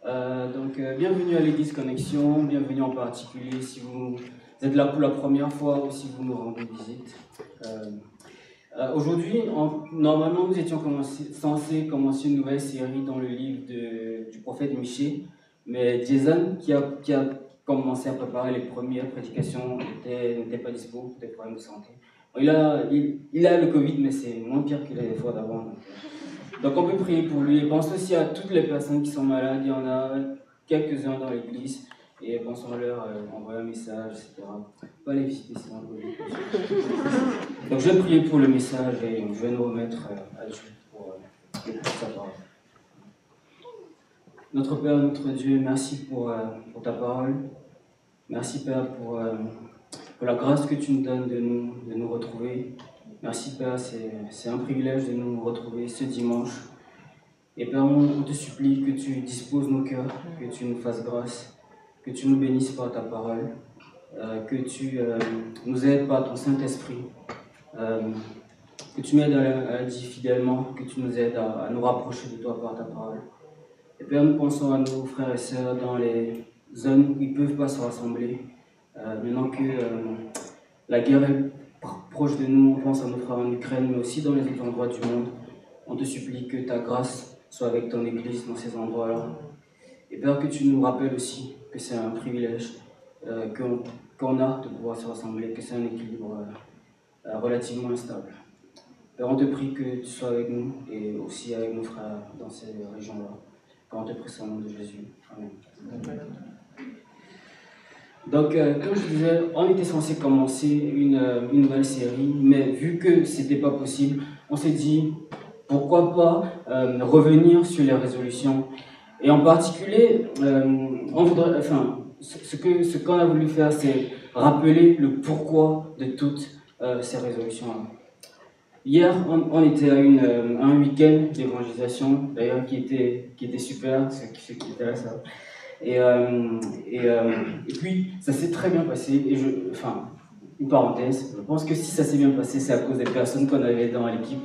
Bienvenue à l'Église Connexion, bienvenue en particulier si vous êtes là pour la première fois ou si vous nous rendez visite. Aujourd'hui, normalement, nous étions censés commencer une nouvelle série dans le livre du prophète Michée, mais Jason, qui a commencé à préparer les premières prédications, n'était pas dispo pour des problèmes de santé. Il a le Covid, mais c'est moins pire que les fois d'avant. Donc on peut prier pour lui. Et pense aussi à toutes les personnes qui sont malades. Il y en a quelques-uns dans l'église. Et pensons-leur envoyer un message, etc. Pas les visiter sinon le Covid. Donc je vais prier pour le message et je vais nous remettre à Dieu pour sa parole. Notre Père, notre Dieu, merci pour ta parole. Merci Père pour la grâce que tu nous donnes de nous retrouver. Merci Père, c'est un privilège de nous retrouver ce dimanche. Et Père, on te supplie que tu disposes nos cœurs, que tu nous fasses grâce, que tu nous bénisses par ta parole, que tu nous aides par ton Saint-Esprit, que tu m'aides à la dire fidèlement, que tu nous aides à nous rapprocher de toi par ta parole. Et Père, nous pensons à nos frères et sœurs dans les zones où ils ne peuvent pas se rassembler. Maintenant que la guerre est proche de nous, on pense à nos frères en Ukraine, mais aussi dans les autres endroits du monde. On te supplie que ta grâce soit avec ton Église dans ces endroits-là. Et Père, que tu nous rappelles aussi que c'est un privilège qu'on a de pouvoir se rassembler, que c'est un équilibre relativement instable. Père, on te prie que tu sois avec nous et aussi avec nos frères dans ces régions-là. Père, on te prie au nom de Jésus. Amen. Donc, comme je disais, on était censé commencer une nouvelle série, mais vu que c'était pas possible, on s'est dit pourquoi pas revenir sur les résolutions. Et en particulier, ce qu'on a voulu faire, c'est rappeler le pourquoi de toutes ces résolutions-là. Hier, on était à un week-end d'évangélisation, d'ailleurs qui était super, ceux qui étaient là, ça. Et puis, ça s'est très bien passé. Et une parenthèse, je pense que si ça s'est bien passé, c'est à cause des personnes qu'on avait dans l'équipe.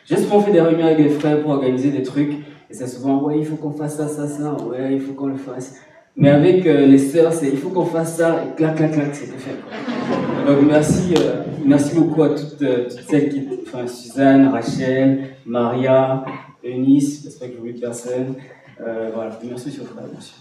J'ai souvent fait des réunions avec des frères pour organiser des trucs. Et c'est souvent, ouais, il faut qu'on fasse ça, ouais, il faut qu'on le fasse. Mais avec les sœurs, c'est il faut qu'on fasse ça, et clac, c'était fait. Donc merci beaucoup à toutes celles qui, Suzanne, Rachel, Maria, Eunice, j'espère que je n'oublie personne. Voilà, merci sur frère, merci.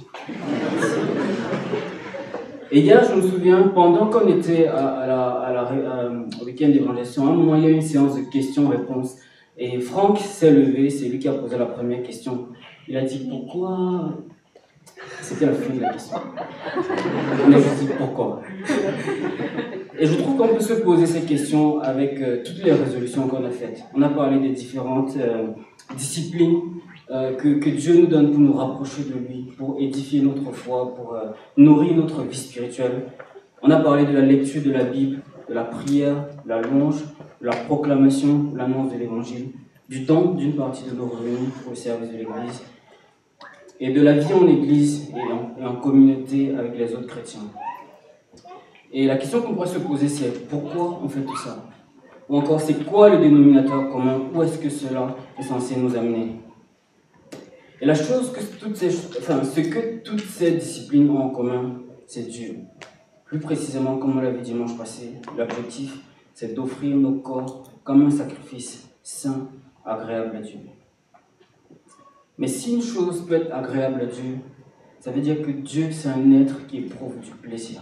Et hier, je me souviens, pendant qu'on était au week-end d'évangélisation, à un moment, il y a eu une séance de questions-réponses. Et Franck s'est levé, c'est lui qui a posé la première question. Il a dit pourquoi. C'était la fin de la question. On a juste dit pourquoi. Et je trouve qu'on peut se poser ces questions avec toutes les résolutions qu'on a faites. On a parlé des différentes disciplines que Dieu nous donne pour nous rapprocher de lui, pour édifier notre foi, pour nourrir notre vie spirituelle. On a parlé de la lecture de la Bible, de la prière, de la louange, de la proclamation, de l'annonce de l'évangile, du don d'une partie de nos revenus au service de l'Église, et de la vie en Église et en communauté avec les autres chrétiens. Et la question qu'on pourrait se poser, c'est pourquoi on fait tout ça? Ou encore, c'est quoi le dénominateur commun? Où est-ce que cela est censé nous amener? Et la chose ce que toutes ces disciplines ont en commun, c'est Dieu. Plus précisément, comme on l'a vu dimanche passé, l'objectif, c'est d'offrir nos corps comme un sacrifice saint, agréable à Dieu. Mais si une chose peut être agréable à Dieu, ça veut dire que Dieu, c'est un être qui éprouve du plaisir.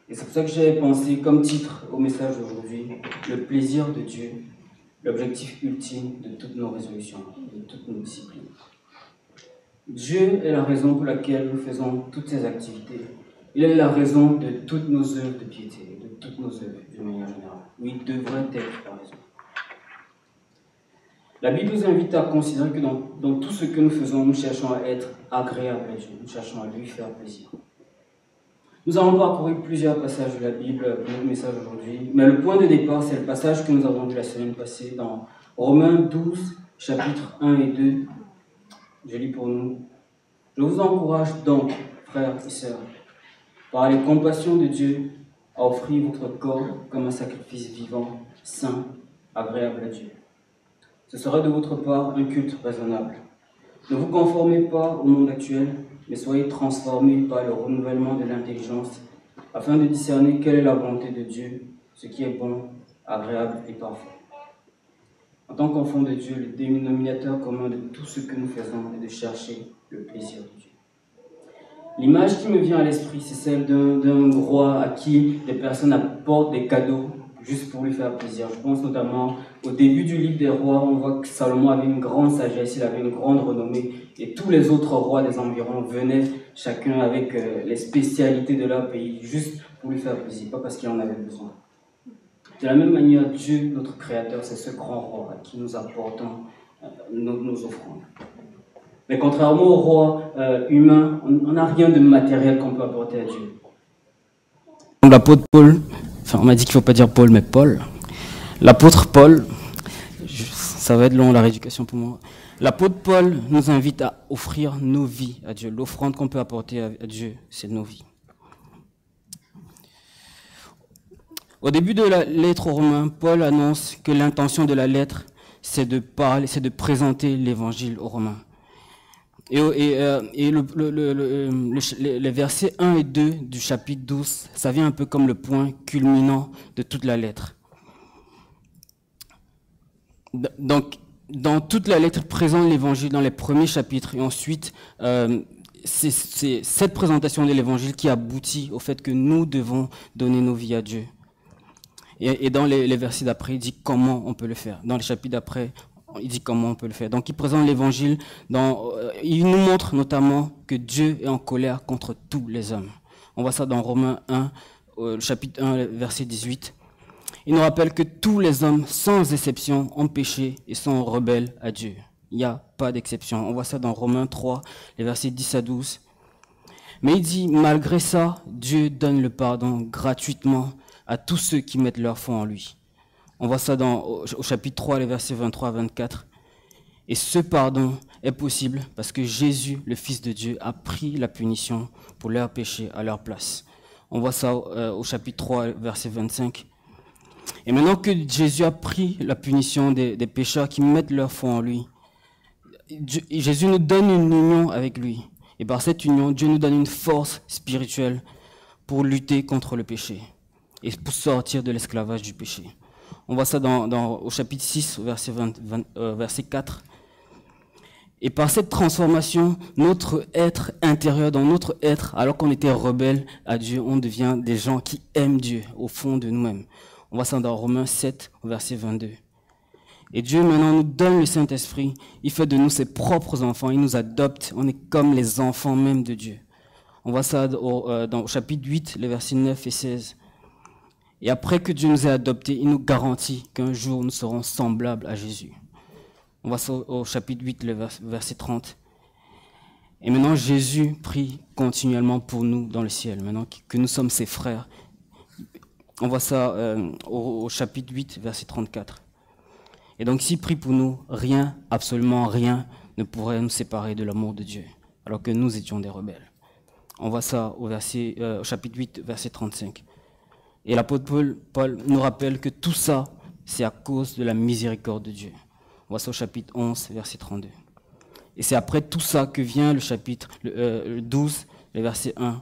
Et c'est pour ça que j'ai pensé comme titre au message d'aujourd'hui, le plaisir de Dieu, l'objectif ultime de toutes nos résolutions, de toutes nos disciplines. Dieu est la raison pour laquelle nous faisons toutes ces activités. Il est la raison de toutes nos œuvres de piété, de toutes nos œuvres de manière générale. Oui, il devrait être la raison. La Bible nous invite à considérer que dans tout ce que nous faisons, nous cherchons à être agréables à Dieu, nous cherchons à lui faire plaisir. Nous allons parcourir plusieurs passages de la Bible pour notre message aujourd'hui, mais le point de départ, c'est le passage que nous avons vu la semaine passée dans Romains 12, chapitres 1 et 2. Je lis pour nous. Je vous encourage donc, frères et sœurs, par les compassions de Dieu, à offrir votre corps comme un sacrifice vivant, saint, agréable à Dieu. Ce sera de votre part un culte raisonnable. Ne vous conformez pas au monde actuel, mais soyez transformés par le renouvellement de l'intelligence, afin de discerner quelle est la volonté de Dieu, ce qui est bon, agréable et parfait. En tant qu'enfant de Dieu, le dénominateur commun de tout ce que nous faisons est de chercher le plaisir de Dieu. L'image qui me vient à l'esprit, c'est celle d'un roi à qui des personnes apportent des cadeaux juste pour lui faire plaisir. Je pense notamment au début du livre des rois, on voit que Salomon avait une grande sagesse, il avait une grande renommée, et tous les autres rois des environs venaient chacun avec les spécialités de leur pays, juste pour lui faire plaisir, pas parce qu'il en avait besoin. De la même manière, Dieu, notre Créateur, c'est ce grand roi à qui nous apportons nos offrandes. Mais contrairement au roi humain, on n'a rien de matériel qu'on peut apporter à Dieu. L'apôtre Paul, enfin on m'a dit qu'il ne faut pas dire Paul, mais Paul. L'apôtre Paul, ça va être long la rééducation pour moi. L'apôtre Paul nous invite à offrir nos vies à Dieu. L'offrande qu'on peut apporter à Dieu, c'est nos vies. Au début de la lettre aux Romains, Paul annonce que l'intention de la lettre, c'est de présenter l'évangile aux Romains. Et les versets 1 et 2 du chapitre 12, ça vient un peu comme le point culminant de toute la lettre. Donc, dans toute la lettre présente l'évangile dans les premiers chapitres, et ensuite, c'est cette présentation de l'évangile qui aboutit au fait que nous devons donner nos vies à Dieu. Et dans les versets d'après, il dit comment on peut le faire. Dans les chapitres d'après, il dit comment on peut le faire. Donc il présente l'évangile, il nous montre notamment que Dieu est en colère contre tous les hommes. On voit ça dans Romains 1, chapitre 1, verset 18. Il nous rappelle que tous les hommes, sans exception, ont péché et sont rebelles à Dieu. Il n'y a pas d'exception. On voit ça dans Romains 3, les versets 10 à 12. Mais il dit, malgré ça, Dieu donne le pardon gratuitement à tous ceux qui mettent leur foi en lui. On voit ça au chapitre 3, les versets 23 à 24. Et ce pardon est possible parce que Jésus, le Fils de Dieu, a pris la punition pour leurs péchés à leur place. On voit ça au chapitre 3, verset 25. Et maintenant que Jésus a pris la punition des pécheurs qui mettent leur foi en lui, Jésus nous donne une union avec lui. Et par cette union, Dieu nous donne une force spirituelle pour lutter contre le péché et pour sortir de l'esclavage du péché. On voit ça au chapitre 6, verset 4. Et par cette transformation, notre être intérieur, dans notre être, alors qu'on était rebelles à Dieu, on devient des gens qui aiment Dieu au fond de nous-mêmes. On voit ça dans Romains 7, verset 22. Et Dieu maintenant nous donne le Saint-Esprit, il fait de nous ses propres enfants, il nous adopte, on est comme les enfants même de Dieu. On voit ça au chapitre 8, les versets 9 et 16. Et après que Dieu nous ait adoptés, il nous garantit qu'un jour nous serons semblables à Jésus. On voit ça au chapitre 8, le verset 30. Et maintenant, Jésus prie continuellement pour nous dans le ciel, maintenant que nous sommes ses frères. On voit ça au chapitre 8, verset 34. Et donc, s'il prie pour nous, rien, absolument rien, ne pourrait nous séparer de l'amour de Dieu, alors que nous étions des rebelles. On voit ça au chapitre 8, verset 35. Et l'apôtre Paul nous rappelle que tout ça, c'est à cause de la miséricorde de Dieu. On voit ça au chapitre 11, verset 32. Et c'est après tout ça que vient le chapitre 12, le verset 1.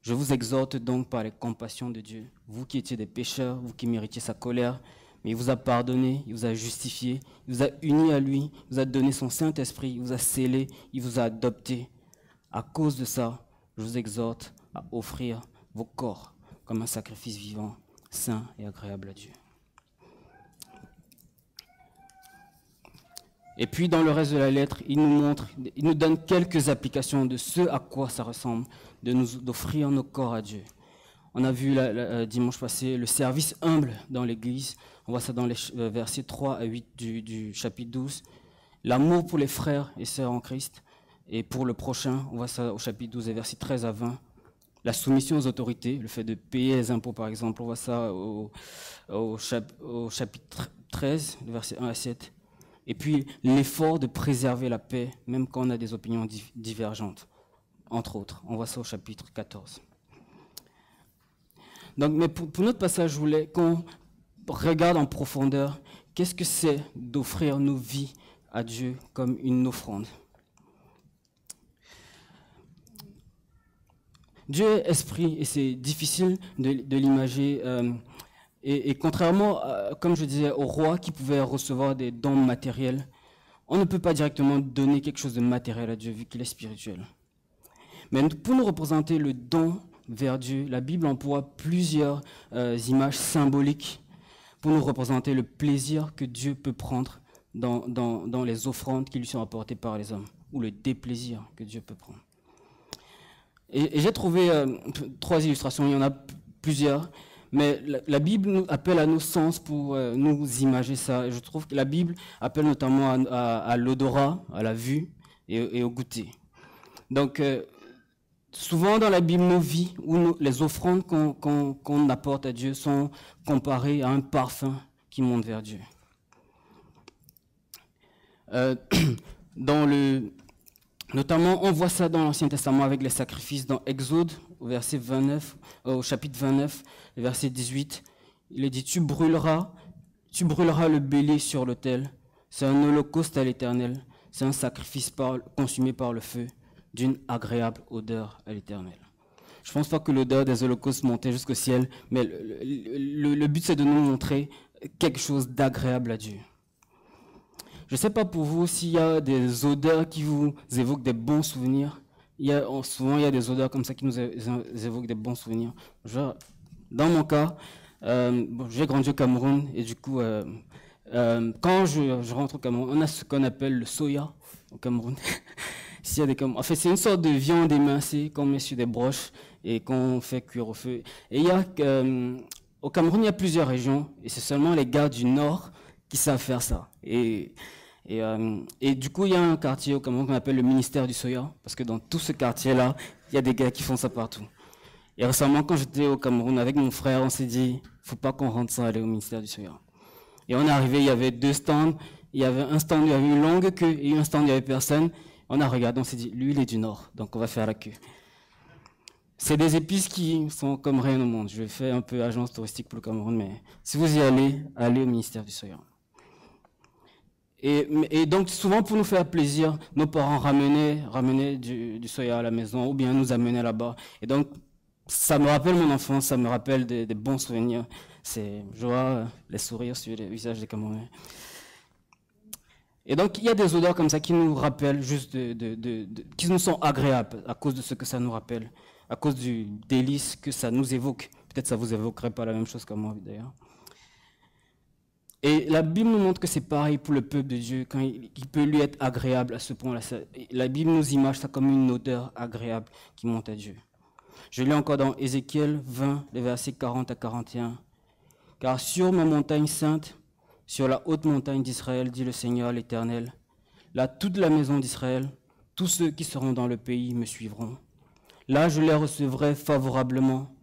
Je vous exhorte donc par les compassions de Dieu, vous qui étiez des pécheurs, vous qui méritiez sa colère, mais il vous a pardonné, il vous a justifié, il vous a unis à lui, il vous a donné son Saint-Esprit, il vous a scellé, il vous a adopté. À cause de ça, je vous exhorte à offrir vos corps comme un sacrifice vivant, saint et agréable à Dieu. Et puis dans le reste de la lettre, il nous donne quelques applications de ce à quoi ça ressemble, d'offrir nos corps à Dieu. On a vu dimanche passé le service humble dans l'église, on voit ça dans les versets 3 à 8 du chapitre 12. L'amour pour les frères et sœurs en Christ et pour le prochain, on voit ça au chapitre 12 et versets 13 à 20. La soumission aux autorités, le fait de payer les impôts par exemple, on voit ça au chapitre 13, versets 1 à 7. Et puis l'effort de préserver la paix, même quand on a des opinions divergentes, entre autres. On voit ça au chapitre 14. Donc, mais pour notre passage, je voulais qu'on regarde en profondeur qu'est-ce que c'est d'offrir nos vies à Dieu comme une offrande. Dieu est esprit et c'est difficile de l'imager. Et contrairement, comme je disais, aux rois qui pouvaient recevoir des dons matériels, on ne peut pas directement donner quelque chose de matériel à Dieu vu qu'il est spirituel. Mais pour nous représenter le don vers Dieu, la Bible emploie plusieurs images symboliques pour nous représenter le plaisir que Dieu peut prendre dans les offrandes qui lui sont apportées par les hommes, ou le déplaisir que Dieu peut prendre. Et j'ai trouvé 3 illustrations, il y en a plusieurs, mais la Bible nous appelle à nos sens pour nous imager ça. Et je trouve que la Bible appelle notamment à l'odorat, à la vue et au goûter. Donc, souvent dans la Bible, nos vies ou les offrandes qu'on apporte à Dieu sont comparées à un parfum qui monte vers Dieu. Notamment, on voit ça dans l'Ancien Testament avec les sacrifices dans Exode, au chapitre 29, le verset 18. Il est dit, tu brûleras le bélier sur l'autel. C'est un holocauste à l'Éternel. C'est un sacrifice consumé par le feu, d'une agréable odeur à l'Éternel. Je pense pas que l'odeur des holocaustes montait jusqu'au ciel, mais le but c'est de nous montrer quelque chose d'agréable à Dieu. Je sais pas pour vous s'il y a des odeurs qui vous évoquent des bons souvenirs. Souvent il y a des odeurs comme ça qui nous évoquent des bons souvenirs. Dans mon cas, j'ai grandi au Cameroun et du coup, quand je rentre au Cameroun, on a ce qu'on appelle le soya au Cameroun. En fait, c'est une sorte de viande émincée qu'on met sur des broches et qu'on fait cuire au feu. Et au Cameroun, il y a plusieurs régions et c'est seulement les gars du Nord qui savent faire ça. Et du coup, il y a un quartier au Cameroun qu'on appelle le ministère du soya, parce que dans tout ce quartier-là, il y a des gars qui font ça partout. Et récemment, quand j'étais au Cameroun avec mon frère, on s'est dit, faut pas qu'on rentre sans aller au ministère du soya. Et on est arrivé, il y avait 2 stands, il y avait un stand où il y avait une longue queue et un stand où il y avait personne. On a regardé, on s'est dit, lui il est du Nord, donc on va faire la queue. C'est des épices qui sont comme rien au monde. Je fais un peu agence touristique pour le Cameroun, mais si vous y allez au ministère du soya. Et donc souvent pour nous faire plaisir, nos parents ramenaient du soya à la maison ou bien nous amenaient là-bas. Et donc ça me rappelle mon enfance, ça me rappelle des bons souvenirs. Je vois les sourires sur les visages des Camerounais. Et donc il y a des odeurs comme ça qui nous rappellent juste qui nous sont agréables à cause de ce que ça nous rappelle, à cause du délice que ça nous évoque. Peut-être ça vous évoquerait pas la même chose que moi d'ailleurs. Et la Bible nous montre que c'est pareil pour le peuple de Dieu, quand il peut lui être agréable à ce point-là. La Bible nous image ça comme une odeur agréable qui monte à Dieu. Je lis encore dans Ézéchiel 20, les versets 40 à 41. « Car sur ma montagne sainte, sur la haute montagne d'Israël, dit le Seigneur l'Éternel, là toute la maison d'Israël, tous ceux qui seront dans le pays me suivront. Là je les recevrai favorablement,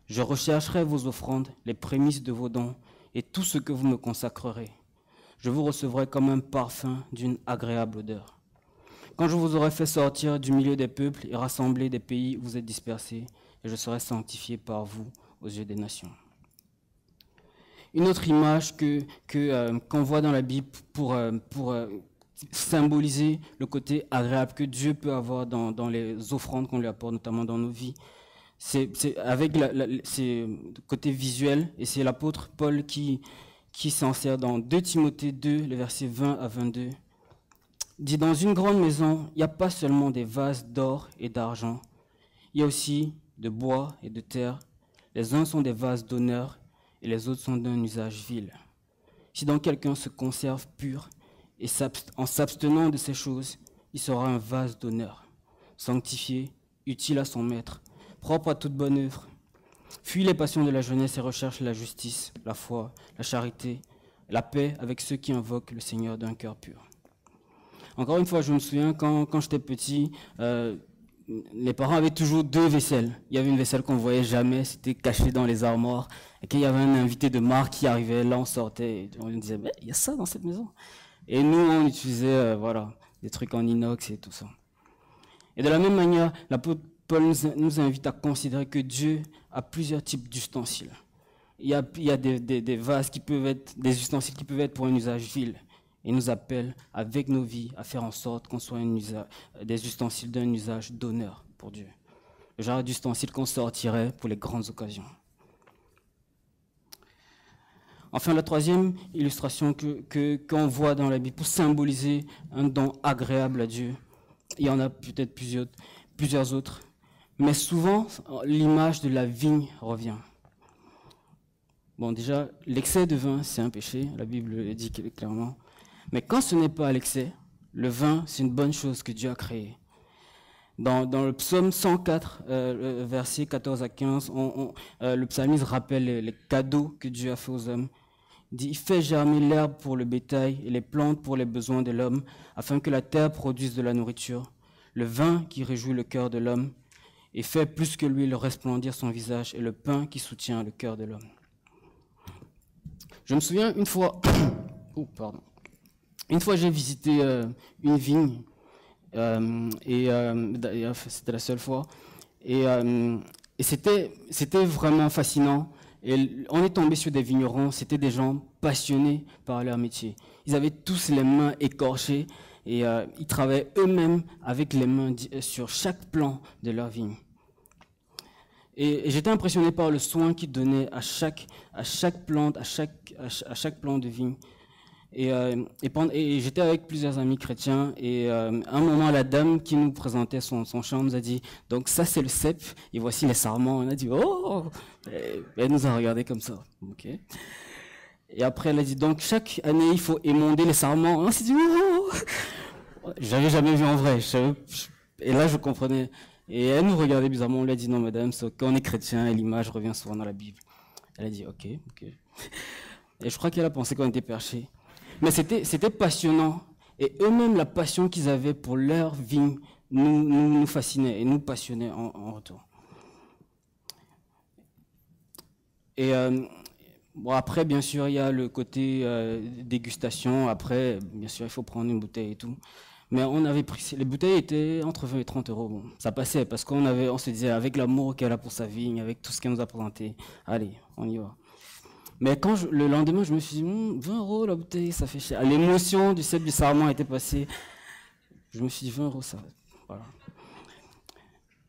je rechercherai vos offrandes, les prémices de vos dons, et tout ce que vous me consacrerez. Je vous recevrai comme un parfum d'une agréable odeur. Quand je vous aurai fait sortir du milieu des peuples et rassembler des pays où vous êtes dispersés, et je serai sanctifié par vous aux yeux des nations. » Une autre image qu'on voit dans la Bible pour symboliser le côté agréable que Dieu peut avoir dans les offrandes qu'on lui apporte, notamment dans nos vies, c'est avec c'est côté visuel, et c'est l'apôtre Paul qui s'en sert dans 2 Timothée 2, les versets 20 à 22. Il dit, dans une grande maison, il n'y a pas seulement des vases d'or et d'argent, il y a aussi de bois et de terre. Les uns sont des vases d'honneur et les autres sont d'un usage vil. Si donc quelqu'un se conserve pur et en s'abstenant de ces choses, il sera un vase d'honneur, sanctifié, utile à son maître, propre à toute bonne œuvre. Fuis les passions de la jeunesse et recherche la justice, la foi, la charité, la paix avec ceux qui invoquent le Seigneur d'un cœur pur. Encore une fois, je me souviens quand j'étais petit, les parents avaient toujours 2 vaisselles. Il y avait une vaisselle qu'on voyait jamais, c'était caché dans les armoires. Et qu'il y avait un invité de marque qui arrivait, là on sortait, et on disait, mais il y a ça dans cette maison. Et nous, on utilisait, des trucs en inox et tout ça. Et de la même manière, l'apôtre Paul nous invite à considérer que Dieu a plusieurs types d'ustensiles. Il y a des vases qui peuvent être, des ustensiles qui peuvent être pour un usage vil. Il nous appelle avec nos vies à faire en sorte qu'on soit des ustensiles d'un usage d'honneur pour Dieu. le genre d'ustensile qu'on sortirait pour les grandes occasions. Enfin, la troisième illustration qu'on voit dans la Bible pour symboliser un don agréable à Dieu, il y en a peut-être plusieurs autres, mais souvent l'image de la vigne revient. Bon, déjà, l'excès de vin, c'est un péché, la Bible le dit clairement, mais quand ce n'est pas l'excès, le vin, c'est une bonne chose que Dieu a créée. Dans le psaume 104, versets 14 à 15, le psalmiste rappelle les cadeaux que Dieu a fait aux hommes. Il dit, il fait germer l'herbe pour le bétail et les plantes pour les besoins de l'homme, afin que la terre produise de la nourriture. Le vin qui réjouit le cœur de l'homme et fait plus que l'huile resplendir son visage et le pain qui soutient le cœur de l'homme. Je me souviens une fois, une fois j'ai visité une vigne. C'était la seule fois et c'était vraiment fascinant et on est tombé sur des vignerons, c'était des gens passionnés par leur métier. Ils avaient tous les mains écorchées et ils travaillaient eux-mêmes avec les mains sur chaque plant de leur vigne. Et j'étais impressionné par le soin qu'ils donnaient à chaque plante, à chaque plant de vigne. Et j'étais avec plusieurs amis chrétiens et à un moment la dame qui nous présentait son champ nous a dit donc ça c'est le cep et voici les sarments. On a dit oh, et elle nous a regardé comme ça. Ok. Et après elle a dit donc chaque année il faut émonder les sarments. On s'est dit oh, j'avais jamais vu en vrai. Et là je comprenais. Et elle nous regardait bizarrement. On lui a dit non madame, quand on est chrétien et l'image revient souvent dans la Bible. Elle a dit ok. Et je crois qu'elle a pensé qu'on était perchés. Mais c'était passionnant. Et eux-mêmes, la passion qu'ils avaient pour leur vigne nous fascinait et nous passionnait en retour. Et bon, après, bien sûr, il y a le côté dégustation. Après, bien sûr, il faut prendre une bouteille et tout. Mais on avait pris, les bouteilles étaient entre 20 et 30 euros. Bon, ça passait parce on se disait, avec l'amour qu'elle a pour sa vigne, avec tout ce qu'elle nous a présenté, allez, on y va. Mais le lendemain, je me suis dit, 20 euros la bouteille, ça fait cher. L'émotion du cep du sarment était passée. Je me suis dit, 20 euros, ça va. Voilà.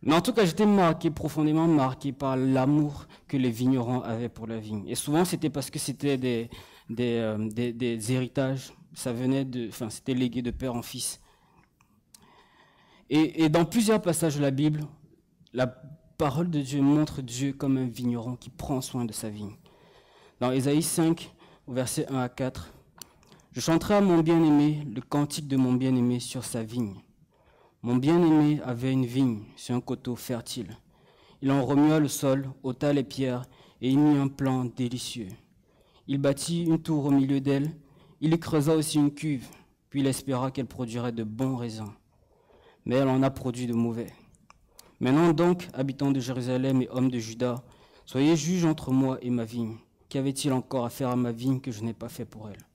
Mais en tout cas, j'étais profondément marqué par l'amour que les vignerons avaient pour la vigne. Et souvent, c'était parce que c'était des héritages. C'était légué de père en fils. Et dans plusieurs passages de la Bible, la parole de Dieu montre Dieu comme un vigneron qui prend soin de sa vigne. Dans Ésaïe 5, au verset 1 à 4, « Je chanterai à mon bien-aimé le cantique de mon bien-aimé sur sa vigne. Mon bien-aimé avait une vigne sur un coteau fertile. Il en remua le sol, ôta les pierres et y mit un plan délicieux. Il bâtit une tour au milieu d'elle, il y creusa aussi une cuve, puis il espéra qu'elle produirait de bons raisins. Mais elle en a produit de mauvais. Maintenant donc, habitants de Jérusalem et hommes de Juda, soyez juges entre moi et ma vigne. Qu'avait-il encore à faire à ma vigne que je n'ai pas fait pour elle?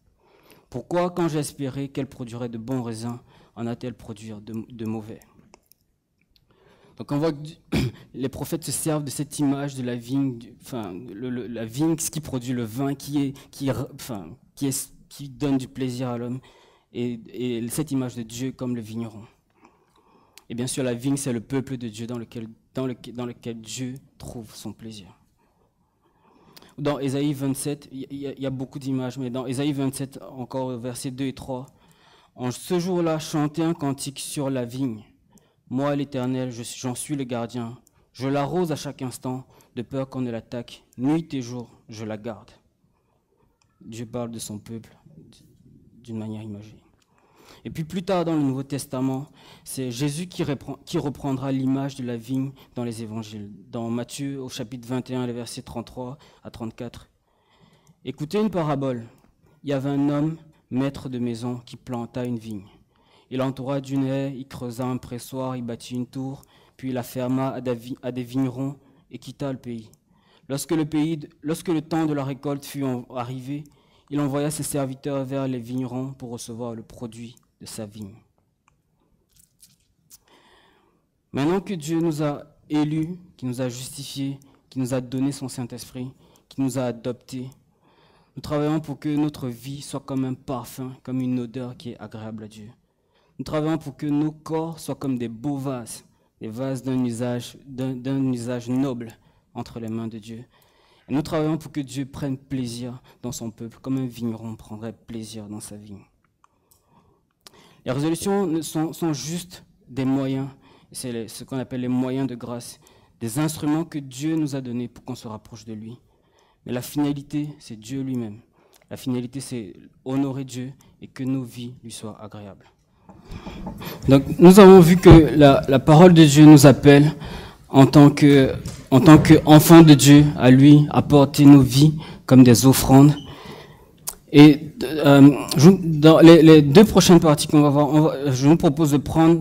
Pourquoi, quand j'espérais qu'elle produirait de bons raisins, en a-t-elle produit de mauvais? » Donc on voit que les prophètes se servent de cette image de la vigne, la vigne, ce qui produit le vin, qui donne du plaisir à l'homme, et cette image de Dieu comme le vigneron. Et bien sûr, la vigne, c'est le peuple de Dieu dans lequel Dieu trouve son plaisir. Dans Ésaïe 27, il y a beaucoup d'images, mais dans Ésaïe 27, encore versets 2 et 3, « En ce jour-là, chantez un cantique sur la vigne. Moi, l'Éternel, j'en suis le gardien. Je l'arrose à chaque instant, de peur qu'on ne l'attaque. Nuit et jour, je la garde. » Dieu parle de son peuple d'une manière imagée. Et puis plus tard dans le Nouveau Testament, c'est Jésus qui reprendra l'image de la vigne dans les évangiles. Dans Matthieu, au chapitre 21, les versets 33 à 34. « Écoutez une parabole. Il y avait un homme, maître de maison, qui planta une vigne. Il l'entoura d'une haie, il creusa un pressoir, il bâtit une tour, puis il la ferma à des vignerons et quitta le pays. Lorsque le temps de la récolte fut arrivé, il envoya ses serviteurs vers les vignerons pour recevoir le produit de sa vigne. » Maintenant que Dieu nous a élus, qui nous a justifiés, qui nous a donné son Saint-Esprit, qui nous a adoptés, nous travaillons pour que notre vie soit comme un parfum, comme une odeur qui est agréable à Dieu. Nous travaillons pour que nos corps soient comme des beaux vases des vases d'un usage noble entre les mains de Dieu. Et nous travaillons pour que Dieu prenne plaisir dans son peuple, comme un vigneron prendrait plaisir dans sa vigne. Les résolutions sont juste des moyens, c'est ce qu'on appelle les moyens de grâce, des instruments que Dieu nous a donnés pour qu'on se rapproche de lui. Mais la finalité, c'est Dieu lui-même. La finalité, c'est honorer Dieu et que nos vies lui soient agréables. Donc, nous avons vu que la parole de Dieu nous appelle en tant qu'enfants de Dieu à lui apporter nos vies comme des offrandes. Et dans les deux prochaines parties qu'on va voir, je vous propose de prendre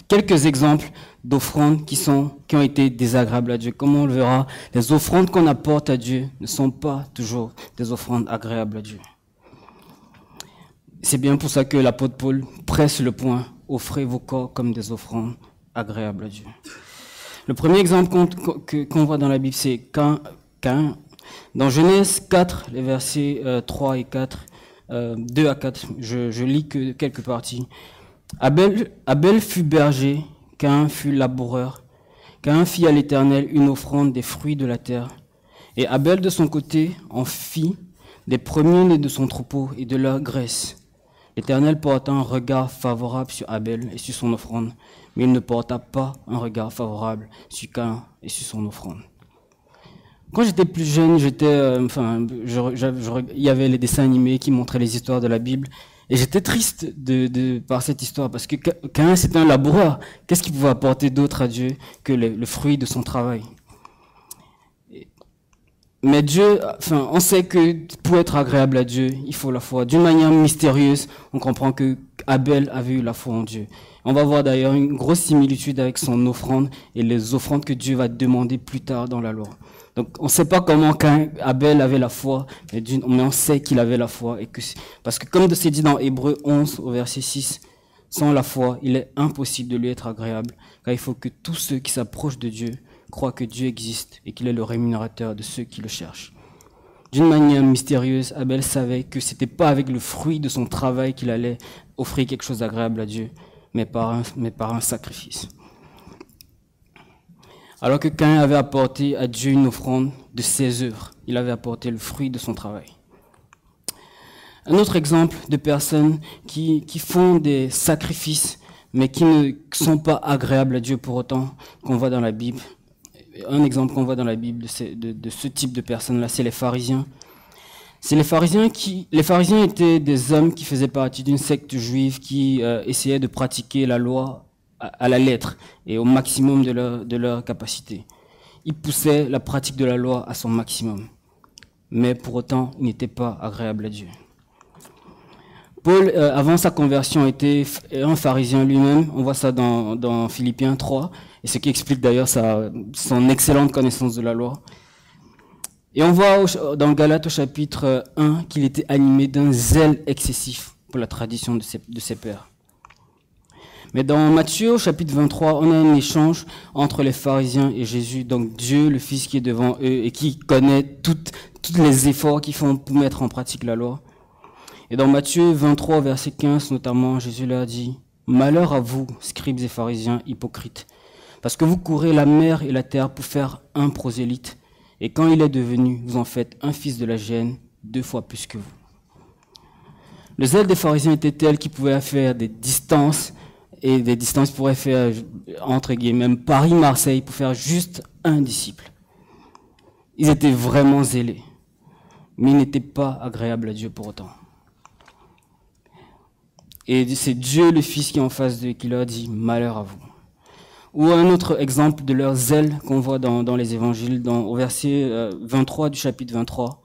quelques exemples d'offrandes qui ont été désagréables à Dieu. Comme on le verra, les offrandes qu'on apporte à Dieu ne sont pas toujours des offrandes agréables à Dieu. C'est bien pour ça que l'apôtre Paul presse le point, offrez vos corps comme des offrandes agréables à Dieu. Le premier exemple qu'on voit dans la Bible, c'est Caïn. Dans Genèse 4, les versets 3 et 4, 2 à 4, je lis que quelques parties. Abel fut berger, Caïn fut laboureur. Caïn fit à l'Éternel une offrande des fruits de la terre. Et Abel de son côté en fit des premiers-nés de son troupeau et de leur graisse. L'Éternel porta un regard favorable sur Abel et sur son offrande, mais il ne porta pas un regard favorable sur Caïn et sur son offrande. Quand j'étais plus jeune, il y avait les dessins animés qui montraient les histoires de la Bible, et j'étais triste par cette histoire, parce que Caïn, c'était un laboureur. Qu'est-ce qu'il pouvait apporter d'autre à Dieu que le fruit de son travail? Mais Dieu, on sait que pour être agréable à Dieu, il faut la foi. D'une manière mystérieuse, on comprend que Abel avait eu la foi en Dieu. On va voir d'ailleurs une grosse similitude avec son offrande et les offrandes que Dieu va demander plus tard dans la loi. Donc on ne sait pas comment Abel avait la foi, mais on sait qu'il avait la foi. Parce que comme c'est dit dans Hébreux 11 au verset 6, sans la foi, il est impossible de lui être agréable, car il faut que tous ceux qui s'approchent de Dieu croient que Dieu existe et qu'il est le rémunérateur de ceux qui le cherchent. D'une manière mystérieuse, Abel savait que ce n'était pas avec le fruit de son travail qu'il allait offrir quelque chose d'agréable à Dieu, mais par un sacrifice. Alors que Caïn avait apporté à Dieu une offrande de ses œuvres, il avait apporté le fruit de son travail. Un autre exemple de personnes qui font des sacrifices, mais qui ne sont pas agréables à Dieu pour autant, qu'on voit dans la Bible. Un exemple qu'on voit dans la Bible de ce type de personnes-là, c'est les pharisiens. Les pharisiens étaient des hommes qui faisaient partie d'une secte juive qui essayait de pratiquer la loi à la lettre et au maximum de leur capacité. Ils poussaient la pratique de la loi à son maximum, mais pour autant, ils n'étaient pas agréables à Dieu. Paul, avant sa conversion, était un pharisien lui-même. On voit ça dans Philippiens 3, et ce qui explique d'ailleurs son excellente connaissance de la loi. Et on voit dans Galates au chapitre 1 qu'il était animé d'un zèle excessif pour la tradition de ses pères. Mais dans Matthieu au chapitre 23, on a un échange entre les pharisiens et Jésus, donc Dieu, le Fils qui est devant eux et qui connaît tous les efforts qu'ils font pour mettre en pratique la loi. Et dans Matthieu 23, verset 15 notamment, Jésus leur dit « Malheur à vous, scribes et pharisiens hypocrites, parce que vous courez la mer et la terre pour faire un prosélyte, et quand il est devenu, vous en faites un fils de la géhenne, 2 fois plus que vous. » Le zèle des pharisiens était tel qu'ils pouvaient faire des distances, et des distances pourraient faire, entre guillemets, même Paris-Marseille, pour faire juste un disciple. Ils étaient vraiment zélés, mais ils n'étaient pas agréables à Dieu pour autant. Et c'est Dieu le Fils qui est en face d'eux qui leur dit « Malheur à vous ». Ou un autre exemple de leur zèle qu'on voit dans les évangiles, au verset 23 du chapitre 23.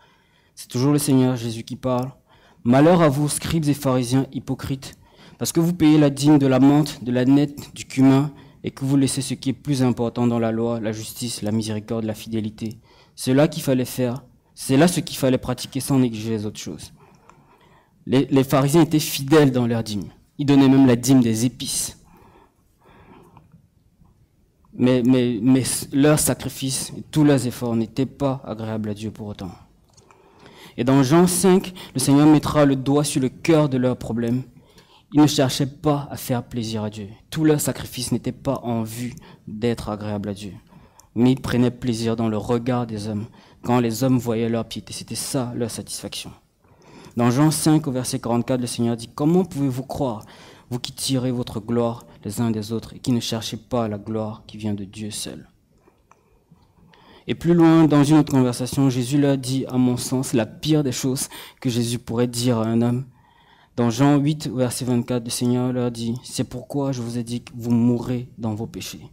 C'est toujours le Seigneur Jésus qui parle. « Malheur à vous, scribes et pharisiens hypocrites, parce que vous payez la dîme de la menthe, de la nette, du cumin, et que vous laissez ce qui est plus important dans la loi, la justice, la miséricorde, la fidélité. C'est là qu'il fallait faire, c'est là ce qu'il fallait pratiquer sans négliger les autres choses. » Les pharisiens étaient fidèles dans leur dîme. Ils donnaient même la dîme des épices. Mais leurs sacrifices et tous leurs efforts n'étaient pas agréables à Dieu pour autant. Et dans Jean 5, le Seigneur mettra le doigt sur le cœur de leurs problèmes. Ils ne cherchaient pas à faire plaisir à Dieu. Tout leur sacrifice n'était pas en vue d'être agréable à Dieu. Mais ils prenaient plaisir dans le regard des hommes. Quand les hommes voyaient leur piété, c'était ça leur satisfaction. Dans Jean 5, au verset 44, le Seigneur dit « Comment pouvez-vous croire, vous qui tirez votre gloire les uns des autres et qui ne cherchez pas la gloire qui vient de Dieu seul ?» Et plus loin, dans une autre conversation, Jésus leur dit, à mon sens, la pire des choses que Jésus pourrait dire à un homme. Dans Jean 8, verset 24, le Seigneur leur dit « C'est pourquoi je vous ai dit que vous mourrez dans vos péchés.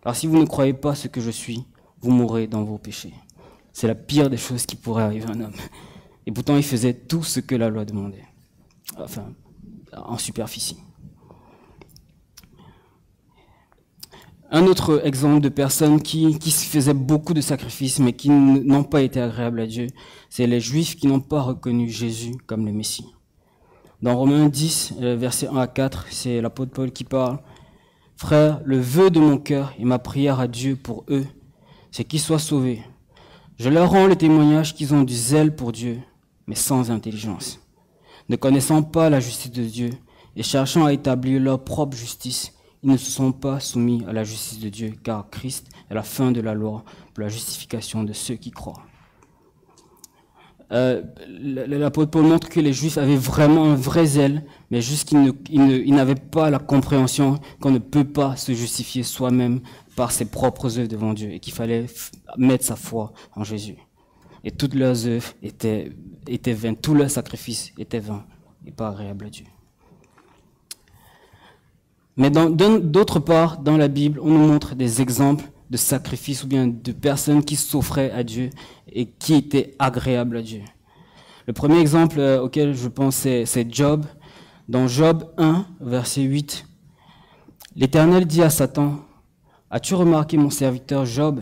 Alors si vous ne croyez pas ce que je suis, vous mourrez dans vos péchés. » C'est la pire des choses qui pourrait arriver à un homme. Et pourtant, il faisait tout ce que la loi demandait. Enfin, en superficie. Un autre exemple de personnes qui faisaient beaucoup de sacrifices, mais qui n'ont pas été agréables à Dieu, c'est les Juifs qui n'ont pas reconnu Jésus comme le Messie. Dans Romains 10, versets 1 à 4, c'est l'apôtre Paul qui parle. « Frères, le vœu de mon cœur et ma prière à Dieu pour eux, c'est qu'ils soient sauvés. Je leur rends le témoignage qu'ils ont du zèle pour Dieu, mais sans intelligence. Ne connaissant pas la justice de Dieu et cherchant à établir leur propre justice, ils ne se sont pas soumis à la justice de Dieu, car Christ est la fin de la loi pour la justification de ceux qui croient. » L'apôtre Paul montre que les Juifs avaient vraiment un vrai zèle, mais juste qu'ils n'avaient pas la compréhension qu'on ne peut pas se justifier soi-même par ses propres œuvres devant Dieu, et qu'il fallait mettre sa foi en Jésus. Et toutes leurs œuvres étaient vaines, tous leurs sacrifices étaient vains et pas agréables à Dieu. Mais d'autre part, dans la Bible, on nous montre des exemples de sacrifices ou bien de personnes qui s'offraient à Dieu et qui étaient agréables à Dieu. Le premier exemple auquel je pense, c'est Job. Dans Job 1, verset 8, l'Éternel dit à Satan, « As-tu remarqué mon serviteur Job?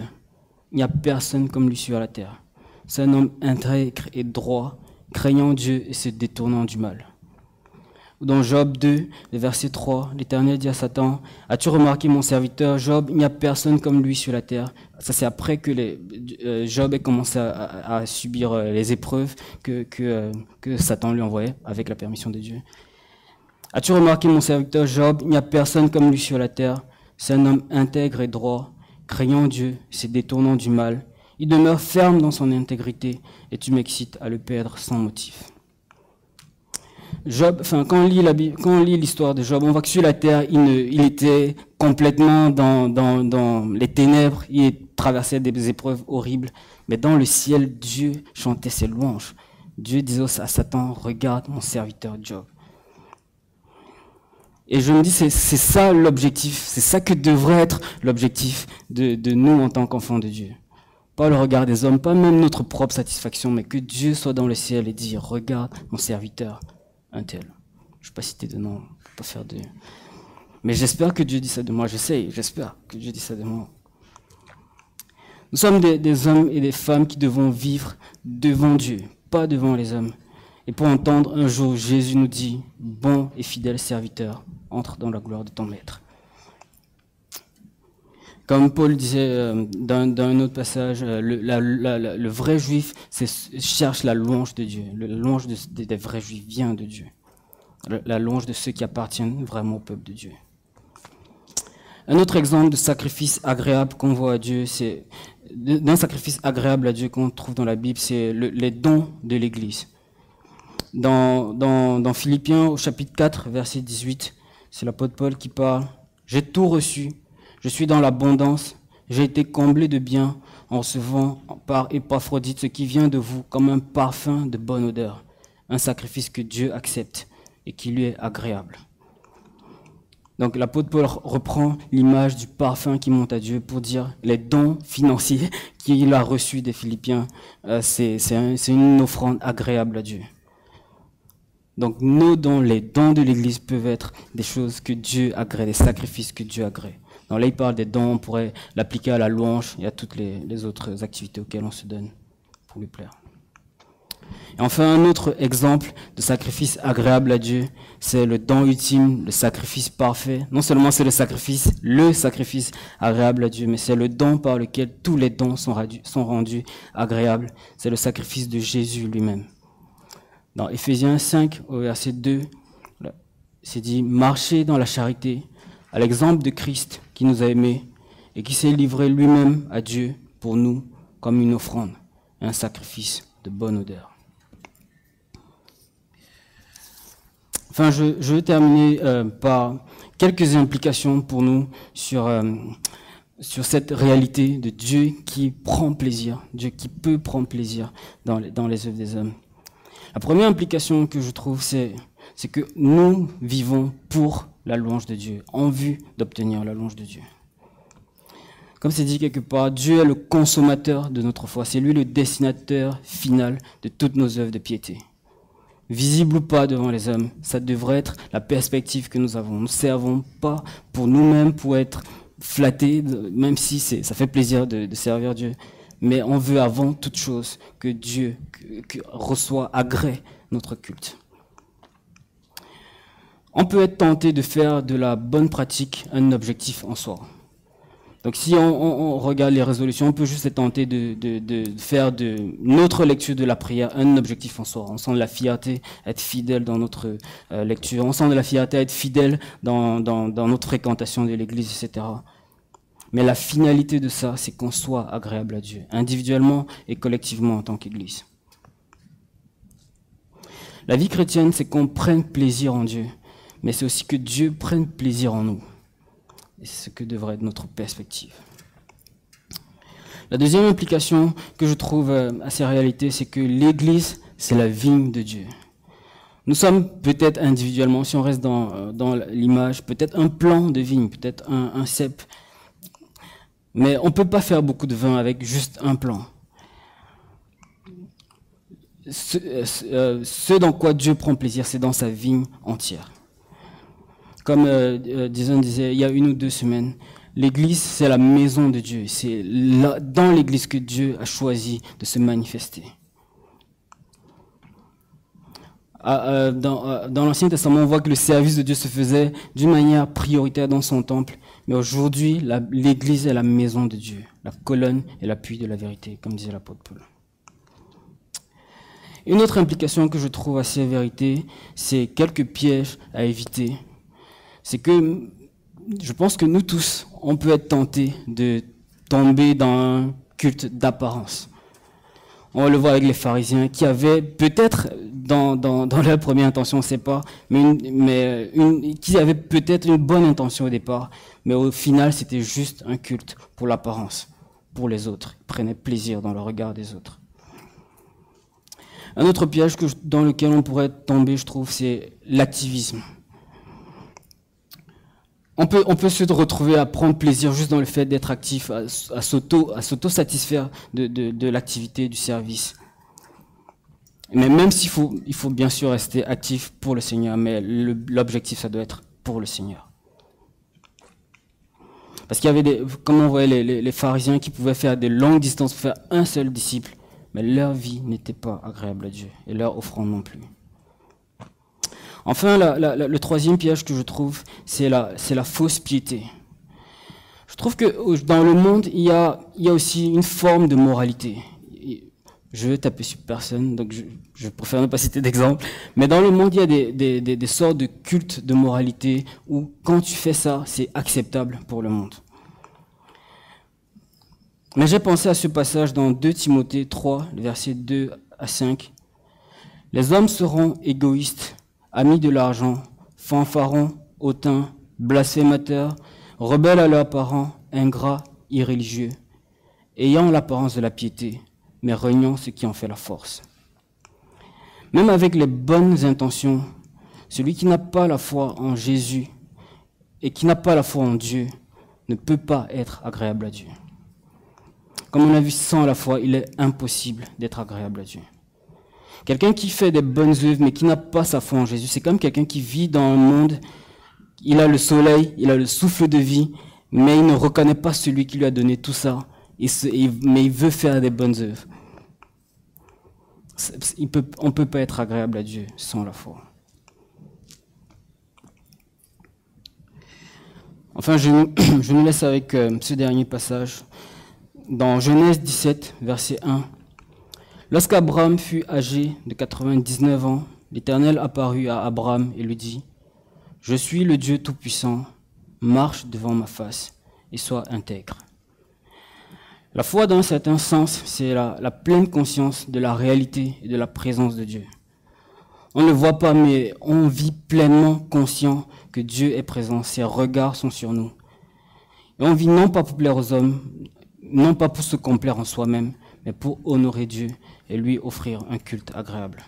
Il n'y a personne comme lui sur la terre. C'est un homme intègre et droit, craignant Dieu et se détournant du mal. » Dans Job 2, le verset 3, l'Éternel dit à Satan, « As-tu remarqué mon serviteur Job? Il n'y a personne comme lui sur la terre. » Ça, c'est après que Job ait commencé à subir les épreuves que Satan lui envoyait avec la permission de Dieu. « As-tu remarqué mon serviteur Job? Il n'y a personne comme lui sur la terre. C'est un homme intègre et droit, craignant Dieu, se détournant du mal. Il demeure ferme dans son intégrité et tu m'excites à le perdre sans motif. » Job, quand on lit l'histoire de Job, on voit que sur la terre, il était complètement dans les ténèbres, il traversait des épreuves horribles. Mais dans le ciel, Dieu chantait ses louanges. Dieu disait à Satan, regarde mon serviteur Job. Et je me dis, c'est ça l'objectif, c'est ça que devrait être l'objectif de nous en tant qu'enfants de Dieu. Pas le regard des hommes, pas même notre propre satisfaction, mais que Dieu soit dans le ciel et dire, regarde mon serviteur. Un tel. Je ne vais pas citer de nom, je ne vais pas faire de... Mais j'espère que Dieu dit ça de moi, j'espère que Dieu dit ça de moi. Nous sommes des hommes et des femmes qui devons vivre devant Dieu, pas devant les hommes. Et pour entendre un jour, Jésus nous dit, bon et fidèle serviteur, entre dans la gloire de ton maître. Comme Paul disait dans un autre passage, le vrai juif cherche la louange de Dieu. La louange des vrais juifs vient de Dieu. La louange de ceux qui appartiennent vraiment au peuple de Dieu. Un autre exemple de sacrifice agréable qu'on voit à Dieu, c'est d'un sacrifice agréable à Dieu qu'on trouve dans la Bible, c'est les dons de l'Église. Dans Philippiens au chapitre 4, verset 18, c'est l'apôtre Paul qui parle. « J'ai tout reçu. Je suis dans l'abondance, j'ai été comblé de biens en recevant par Épaphrodite ce qui vient de vous comme un parfum de bonne odeur, un sacrifice que Dieu accepte et qui lui est agréable. » Donc l'apôtre Paul reprend l'image du parfum qui monte à Dieu pour dire les dons financiers qu'il a reçus des Philippiens, c'est une offrande agréable à Dieu. Donc nos dons, les dons de l'Église peuvent être des choses que Dieu agrée, des sacrifices que Dieu agrée. Donc là, il parle des dons, on pourrait l'appliquer à la louange et à toutes les autres activités auxquelles on se donne pour lui plaire. Et enfin, un autre exemple de sacrifice agréable à Dieu, c'est le don ultime, le sacrifice parfait. Non seulement c'est le sacrifice agréable à Dieu, mais c'est le don par lequel tous les dons sont rendus agréables. C'est le sacrifice de Jésus lui-même. Dans Éphésiens 5, au verset 2, c'est dit, marcher dans la charité, à l'exemple de Christ qui nous a aimés et qui s'est livré lui-même à Dieu pour nous comme une offrande, un sacrifice de bonne odeur. Enfin, je vais terminer par quelques implications pour nous sur cette réalité de Dieu qui prend plaisir, Dieu qui peut prendre plaisir dans les œuvres des hommes. La première implication que je trouve, c'est que nous vivons pour la louange de Dieu, en vue d'obtenir la louange de Dieu. Comme c'est dit quelque part, Dieu est le consommateur de notre foi, c'est lui le destinateur final de toutes nos œuvres de piété. Visible ou pas devant les hommes, ça devrait être la perspective que nous avons. Nous ne servons pas pour nous-mêmes, pour être flattés, même si ça fait plaisir de servir Dieu. Mais on veut avant toute chose que Dieu reçoit, agrée notre culte. On peut être tenté de faire de la bonne pratique un objectif en soi. Donc si on regarde les résolutions, on peut juste être tenté de faire de notre lecture de la prière un objectif en soi. On sent de la fierté à être fidèle dans notre lecture, on sent de la fierté à être fidèle dans notre fréquentation de l'église, etc. Mais la finalité de ça, c'est qu'on soit agréable à Dieu, individuellement et collectivement en tant qu'église. La vie chrétienne, c'est qu'on prenne plaisir en Dieu, mais c'est aussi que Dieu prenne plaisir en nous. Et c'est ce que devrait être notre perspective. La deuxième implication que je trouve à ces réalités, c'est que l'Église, c'est la vigne de Dieu. Nous sommes peut-être individuellement, si on reste dans l'image, peut-être un plant de vigne, peut-être un cep. Mais on ne peut pas faire beaucoup de vin avec juste un plant. Ce dans quoi Dieu prend plaisir, c'est dans sa vigne entière. Comme Jason disait il y a 1 ou 2 semaines, l'Église, c'est la maison de Dieu. C'est dans l'Église que Dieu a choisi de se manifester. Dans l'Ancien Testament, on voit que le service de Dieu se faisait d'une manière prioritaire dans son temple. Mais aujourd'hui, l'Église est la maison de Dieu, la colonne et l'appui de la vérité, comme disait l'apôtre Paul. Une autre implication que je trouve à ces vérités, c'est quelques pièges à éviter. C'est que je pense que nous tous, on peut être tentés de tomber dans un culte d'apparence. On le voit avec les pharisiens qui avaient peut-être, dans leur première intention, on ne sait pas, qui avaient peut-être une bonne intention au départ, mais au final, c'était juste un culte pour l'apparence, pour les autres. Ils prenaient plaisir dans le regard des autres. Un autre piège dans lequel on pourrait tomber, je trouve, c'est l'activisme. On peut se retrouver à prendre plaisir juste dans le fait d'être actif, à s'auto-satisfaire de l'activité, du service. Mais même il faut bien sûr rester actif pour le Seigneur, mais l'objectif, ça doit être pour le Seigneur. Parce qu'il y avait comme on voyait les pharisiens qui pouvaient faire des longues distances pour faire un seul disciple, mais leur vie n'était pas agréable à Dieu, et leur offrande non plus. Enfin, le troisième piège que je trouve, c'est la fausse piété. Je trouve que dans le monde, il y a aussi une forme de moralité. Je vais taper sur personne, donc je préfère ne pas citer d'exemple. Mais dans le monde, il y a des sortes de cultes de moralité où quand tu fais ça, c'est acceptable pour le monde. Mais j'ai pensé à ce passage dans 2 Timothée 3, versets 2 à 5. Les hommes seront égoïstes, amis de l'argent, fanfarons, hautains, blasphémateurs, rebelles à leurs parents, ingrats, irréligieux, ayant l'apparence de la piété, mais reniant ce qui en fait la force. Même avec les bonnes intentions, celui qui n'a pas la foi en Jésus et qui n'a pas la foi en Dieu ne peut pas être agréable à Dieu. Comme on a vu, sans la foi, il est impossible d'être agréable à Dieu. Quelqu'un qui fait des bonnes œuvres, mais qui n'a pas sa foi en Jésus, c'est comme quelqu'un qui vit dans un monde, il a le soleil, il a le souffle de vie, mais il ne reconnaît pas celui qui lui a donné tout ça, mais il veut faire des bonnes œuvres. On ne peut pas être agréable à Dieu sans la foi. Enfin, je nous laisse avec ce dernier passage. Dans Genèse 17, verset 1. Lorsqu'Abraham fut âgé de 99 ans, l'Éternel apparut à Abraham et lui dit : « Je suis le Dieu Tout-Puissant, marche devant ma face et sois intègre. La foi, dans un certain sens, c'est la pleine conscience de la réalité et de la présence de Dieu. On ne le voit pas, mais on vit pleinement conscient que Dieu est présent, ses regards sont sur nous. Et on vit non pas pour plaire aux hommes, non pas pour se complaire en soi-même, mais pour honorer Dieu et lui offrir un culte agréable.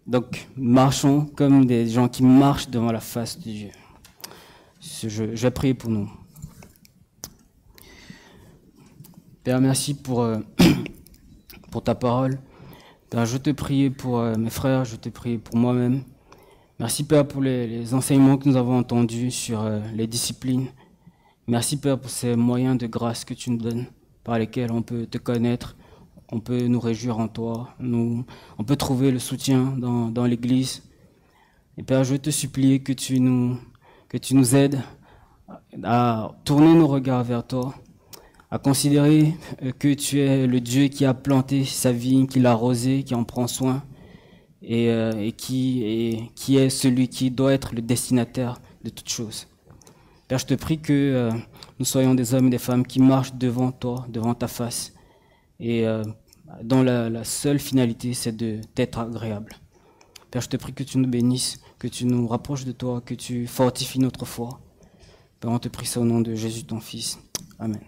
Donc, marchons comme des gens qui marchent devant la face de Dieu. Je vais prier pour nous. Père, merci pour ta parole. Père, je te prie pour mes frères, je te prie pour moi-même. Merci, Père, pour les enseignements que nous avons entendus sur les disciplines. Merci, Père, pour ces moyens de grâce que tu nous donnes, par lesquels on peut te connaître, on peut nous réjouir en toi, on peut trouver le soutien dans l'Église. Et Père, je veux te supplier que tu nous aides à tourner nos regards vers toi, à considérer que tu es le Dieu qui a planté sa vigne, qui l'a arrosée, qui en prend soin, et qui est celui qui doit être le destinataire de toutes choses. Père, je te prie que nous soyons des hommes et des femmes qui marchent devant toi, devant ta face, et dont la seule finalité, c'est de t'être agréable. Père, je te prie que tu nous bénisses, que tu nous rapproches de toi, que tu fortifies notre foi. Père, on te prie ça au nom de Jésus, ton Fils. Amen.